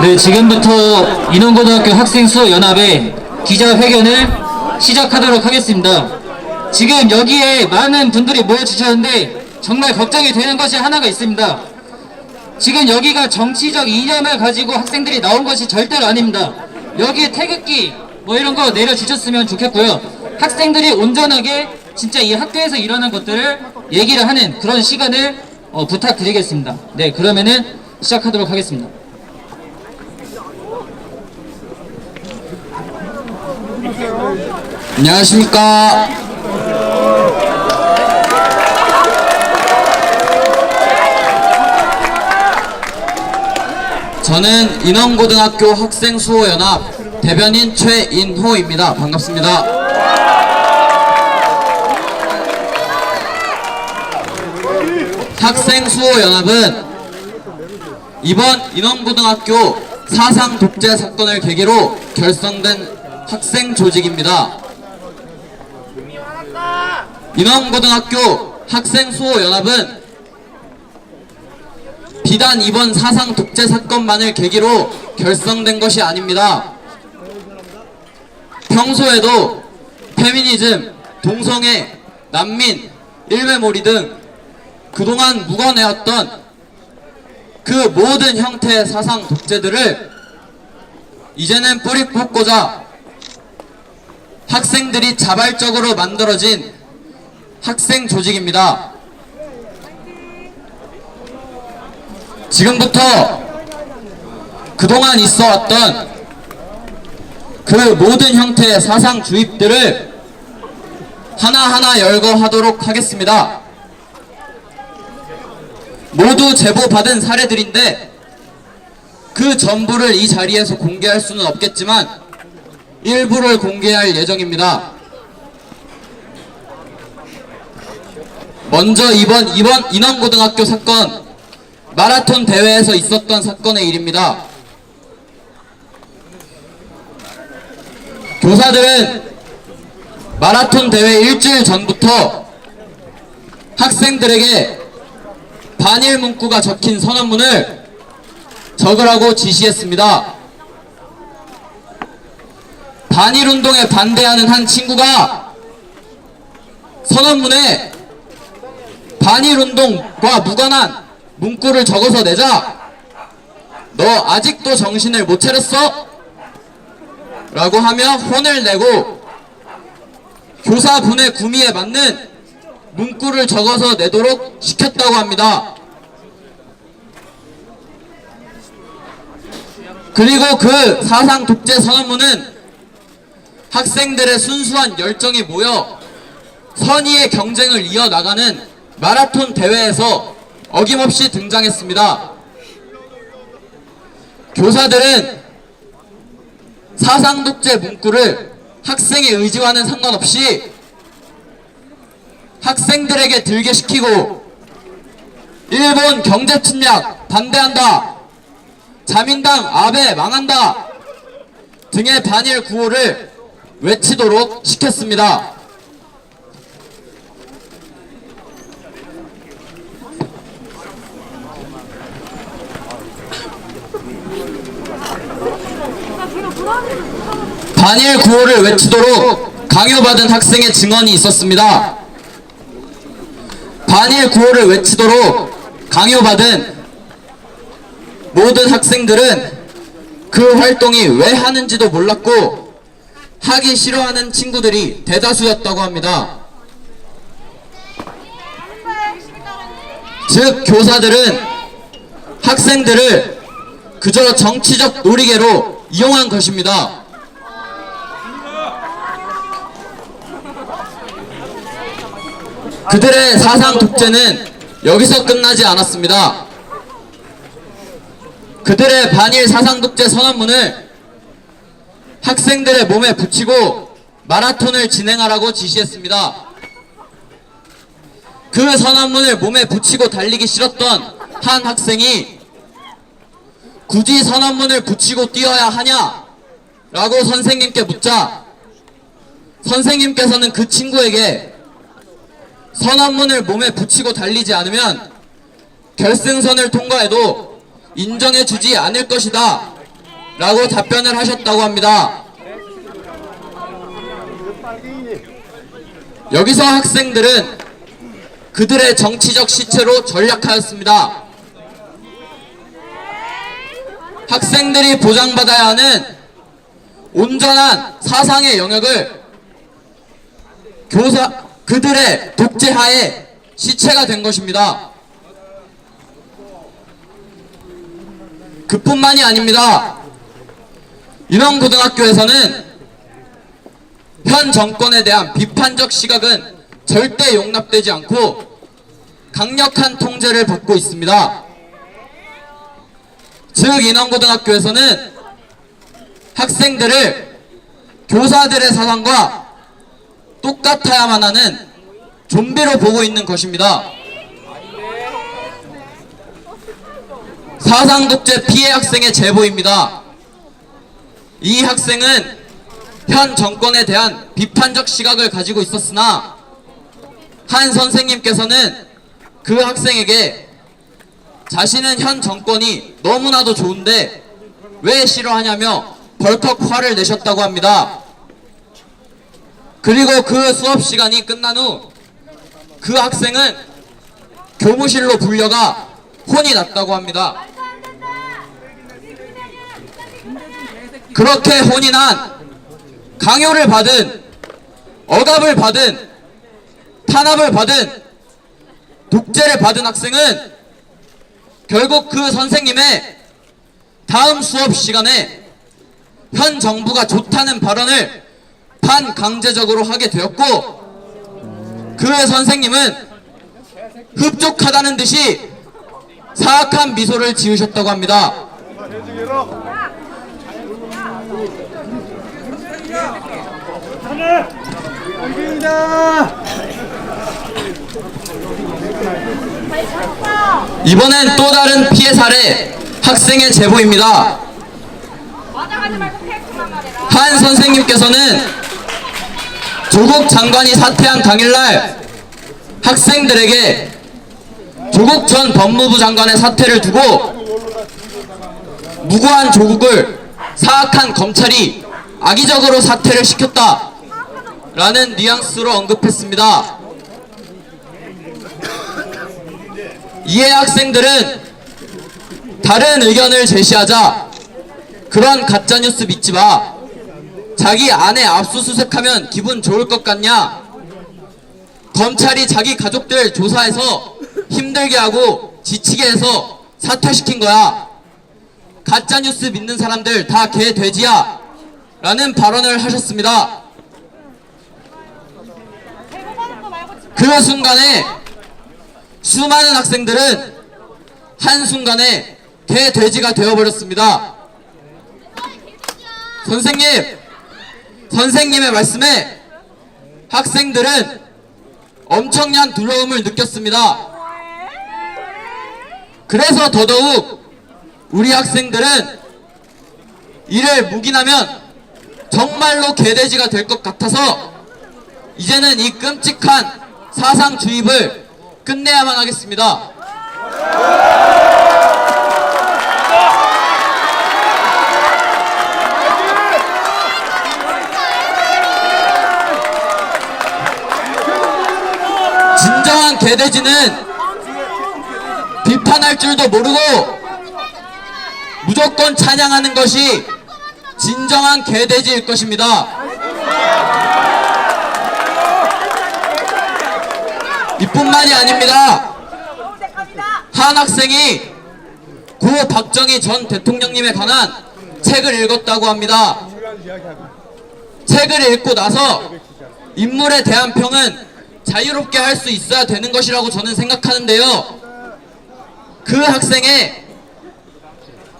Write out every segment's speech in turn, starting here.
네, 지금부터 인원고등학교 학생수연합의 기자회견을 시작하도록 하겠습니다. 지금 여기에 많은 분들이 모여주셨는데 정말 걱정이 되는 것이 하나가 있습니다. 지금 여기가 정치적 이념을 가지고 학생들이 나온 것이 절대로 아닙니다. 여기에 태극기 뭐 이런 거 내려주셨으면 좋겠고요. 학생들이 온전하게 진짜 이 학교에서 일어난 것들을 얘기를 하는 그런 시간을 부탁드리겠습니다. 네, 그러면은 시작하도록 하겠습니다. 안녕하십니까. 저는 인원고등학교 학생수호연합 대변인 최인호입니다. 반갑습니다. 학생수호연합은 이번 인원고등학교 사상 독재 사건을 계기로 결성된 학생 조직입니다. 인원고등학교 학생수호연합은 비단 이번 사상 독재 사건만을 계기로 결성된 것이 아닙니다. 평소에도 페미니즘, 동성애, 난민, 일베몰이 등 그동안 묵어내었던 그 모든 형태의 사상 독재들을 이제는 뿌리 뽑고자 학생들이 자발적으로 만들어진 학생 조직입니다. 지금부터 그동안 있어왔던 그 모든 형태의 사상 주입들을 하나하나 열거하도록 하겠습니다. 모두 제보받은 사례들인데 그 전부를 이 자리에서 공개할 수는 없겠지만 일부를 공개할 예정입니다. 먼저 이번 인원고등학교 사건, 마라톤 대회에서 있었던 사건의 일입니다. 교사들은 마라톤 대회 일주일 전부터 학생들에게 반일 문구가 적힌 선언문을 적으라고 지시했습니다. 반일운동에 반대하는 한 친구가 선언문에 반일운동과 무관한 문구를 적어서 내자 너 아직도 정신을 못 차렸어? 라고 하며 혼을 내고 교사분의 구미에 맞는 문구를 적어서 내도록 시켰다고 합니다. 그리고 그 사상 독재 선언문은 학생들의 순수한 열정이 모여 선의의 경쟁을 이어나가는 마라톤 대회에서 어김없이 등장했습니다. 교사들은 사상 독재 문구를 학생의 의지와는 상관없이 학생들에게 들게 시키고 일본 경제 침략 반대한다, 자민당 아베 망한다 등의 반일 구호를 외치도록 시켰습니다. 반일 구호를 외치도록 강요받은 학생의 증언이 있었습니다. 반일 구호를 외치도록 강요받은 모든 학생들은 그 활동이 왜 하는지도 몰랐고 하기 싫어하는 친구들이 대다수였다고 합니다. 즉 교사들은 학생들을 그저 정치적 놀이개로 이용한 것입니다. 그들의 사상 독재는 여기서 끝나지 않았습니다. 그들의 반일 사상 독재 선언문을 학생들의 몸에 붙이고 마라톤을 진행하라고 지시했습니다. 그 선언문을 몸에 붙이고 달리기 싫었던 한 학생이 굳이 선언문을 붙이고 뛰어야 하냐? 라고 선생님께 묻자 선생님께서는 그 친구에게 선언문을 몸에 붙이고 달리지 않으면 결승선을 통과해도 인정해주지 않을 것이다 라고 답변을 하셨다고 합니다. 여기서 학생들은 그들의 정치적 시체로 전략하였습니다. 학생들이 보장받아야 하는 온전한 사상의 영역을 그들의 독재하에 시체가 된 것입니다. 그뿐만이 아닙니다. 인원고등학교에서는 현 정권에 대한 비판적 시각은 절대 용납되지 않고 강력한 통제를 받고 있습니다. 즉 인원고등학교에서는 학생들을 교사들의 사상과 똑같아야만 하는 좀비로 보고 있는 것입니다. 사상독재 피해 학생의 제보입니다. 이 학생은 현 정권에 대한 비판적 시각을 가지고 있었으나 한 선생님께서는 그 학생에게 자신은 현 정권이 너무나도 좋은데 왜 싫어하냐며 벌컥 화를 내셨다고 합니다. 그리고 그 수업 시간이 끝난 후 그 학생은 교무실로 불려가 혼이 났다고 합니다. 그렇게 혼이 난 강요를 받은, 억압을 받은, 탄압을 받은, 독재를 받은 학생은 결국 그 선생님의 다음 수업 시간에 현 정부가 좋다는 발언을 반강제적으로 하게 되었고, 그 선생님은 흡족하다는 듯이 사악한 미소를 지으셨다고 합니다. 이번엔 또 다른 피해 사례 학생의 제보입니다. 한 선생님께서는 조국 장관이 사퇴한 당일날 학생들에게 조국 전 법무부 장관의 사퇴를 두고 무고한 조국을 사악한 검찰이 악의적으로 사퇴를 시켰다 라는 뉘앙스로 언급했습니다. 이에 학생들은 다른 의견을 제시하자 그런 가짜뉴스 믿지 마, 자기 아내 압수수색하면 기분 좋을 것 같냐, 검찰이 자기 가족들 조사해서 힘들게 하고 지치게 해서 사퇴시킨 거야, 가짜뉴스 믿는 사람들 다 개 돼지야 라는 발언을 하셨습니다. 그 순간에 수많은 학생들은 한순간에 개 돼지가 되어버렸습니다. 선생님의 말씀에 학생들은 엄청난 두려움을 느꼈습니다. 그래서 더더욱 우리 학생들은 이를 묵인하면 정말로 개돼지가 될 것 같아서 이제는 이 끔찍한 사상 주입을 끝내야만 하겠습니다. 진정한 개돼지는 비판할 줄도 모르고 무조건 찬양하는 것이 진정한 개돼지일 것입니다. 이뿐만이 아닙니다. 한 학생이 고 박정희 전 대통령님에 관한 책을 읽었다고 합니다. 책을 읽고 나서 인물에 대한 평은 자유롭게 할 수 있어야 되는 것이라고 저는 생각하는데요. 그 학생의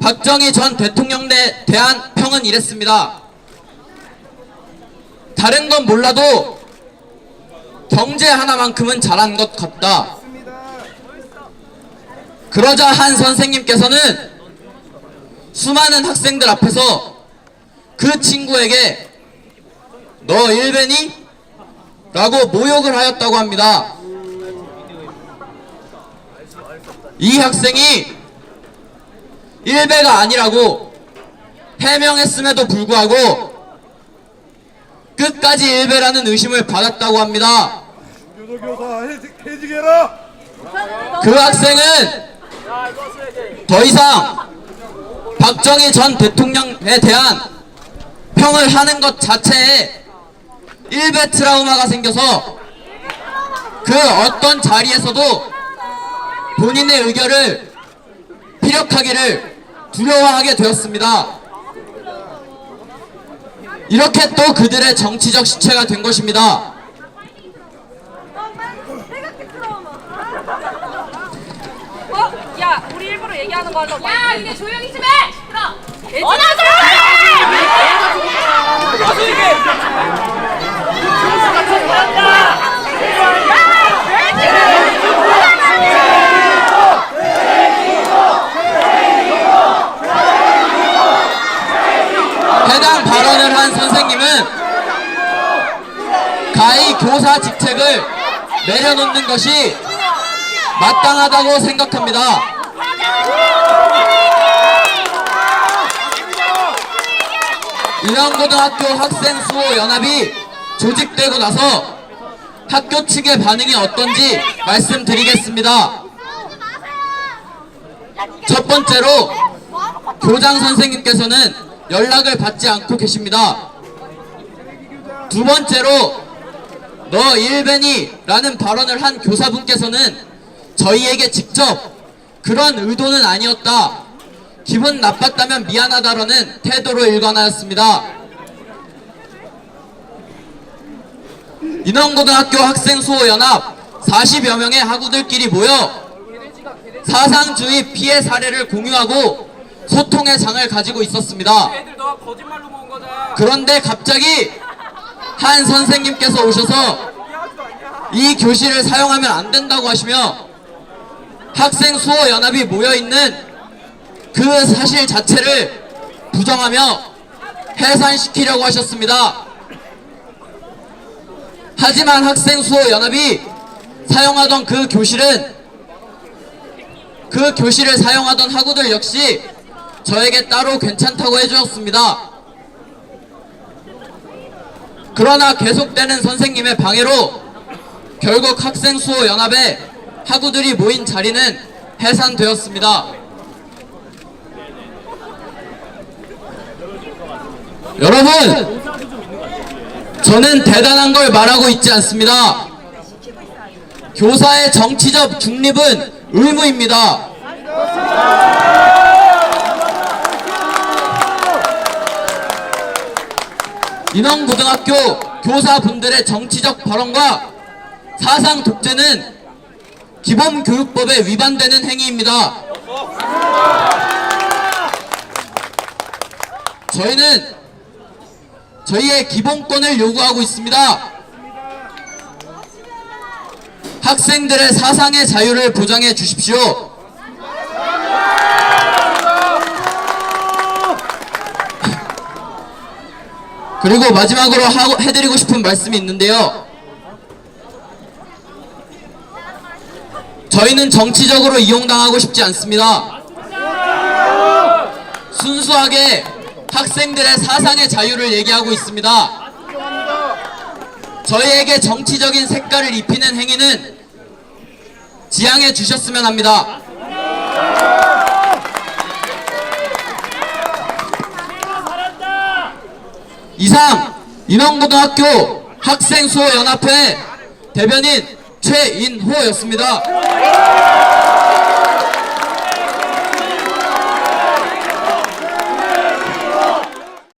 박정희 전 대통령에 대한 평은 이랬습니다. 다른 건 몰라도 경제 하나만큼은 잘한 것 같다. 그러자 한 선생님께서는 수많은 학생들 앞에서 그 친구에게 너 일베니? 라고 모욕을 하였다고 합니다. 이 학생이 일베가 아니라고 해명했음에도 불구하고 끝까지 일베라는 의심을 받았다고 합니다. 교사 해지게라. 그 학생은 더 이상 박정희 전 대통령에 대한 평을 하는 것 자체에 일베 트라우마가 생겨서 그 어떤 자리에서도 본인의 의견을 피력하기를 두려워하게 되었습니다. 이렇게 또 그들의 정치적 시체가 된 것입니다. 야, 우리 일부러 얘기하는 거 하려고. 야, 이제 조용히 좀 해! 시끄러! 해당 발언을 한 선생님은 가히 교사 직책을 내려놓는 것이 마땅하다고 생각합니다. 인왕고등학교 학생수호연합이 조직되고 나서 학교 측의 반응이 어떤지 말씀드리겠습니다. 첫 번째로 교장 선생님께서는 연락을 받지 않고 계십니다. 두 번째로 너 일베니? 라는 발언을 한 교사분께서는 저희에게 직접 그런 의도는 아니었다, 기분 나빴다면 미안하다라는 태도로 일관하였습니다. 인왕고등학교 학생수호연합 40여 명의 학우들끼리 모여 사상주의 피해 사례를 공유하고 소통의 장을 가지고 있었습니다. 그런데 갑자기 한 선생님께서 오셔서 이 교실을 사용하면 안 된다고 하시며 학생수호연합이 모여있는 그 사실 자체를 부정하며 해산시키려고 하셨습니다. 하지만 학생수호연합이 사용하던 그 교실은, 그 교실을 사용하던 학우들 역시 저에게 따로 괜찮다고 해주었습니다. 그러나 계속되는 선생님의 방해로 결국 학생수호연합의 학우들이 모인 자리는 해산되었습니다. 여러분, 저는 대단한 걸 말하고 있지 않습니다. 교사의 정치적 중립은 의무입니다. 인왕고등학교 교사분들의 정치적 발언과 사상 독재는 기본교육법에 위반되는 행위입니다. 저희는 저희의 기본권을 요구하고 있습니다. 학생들의 사상의 자유를 보장해 주십시오. 그리고 마지막으로 해드리고 싶은 말씀이 있는데요. 저희는 정치적으로 이용당하고 싶지 않습니다. 순수하게 학생들의 사상의 자유를 얘기하고 있습니다. 저희에게 정치적인 색깔을 입히는 행위는 지양해 주셨으면 합니다. 이상 인왕고등학교 학생수호연합회 대변인 최인호였습니다.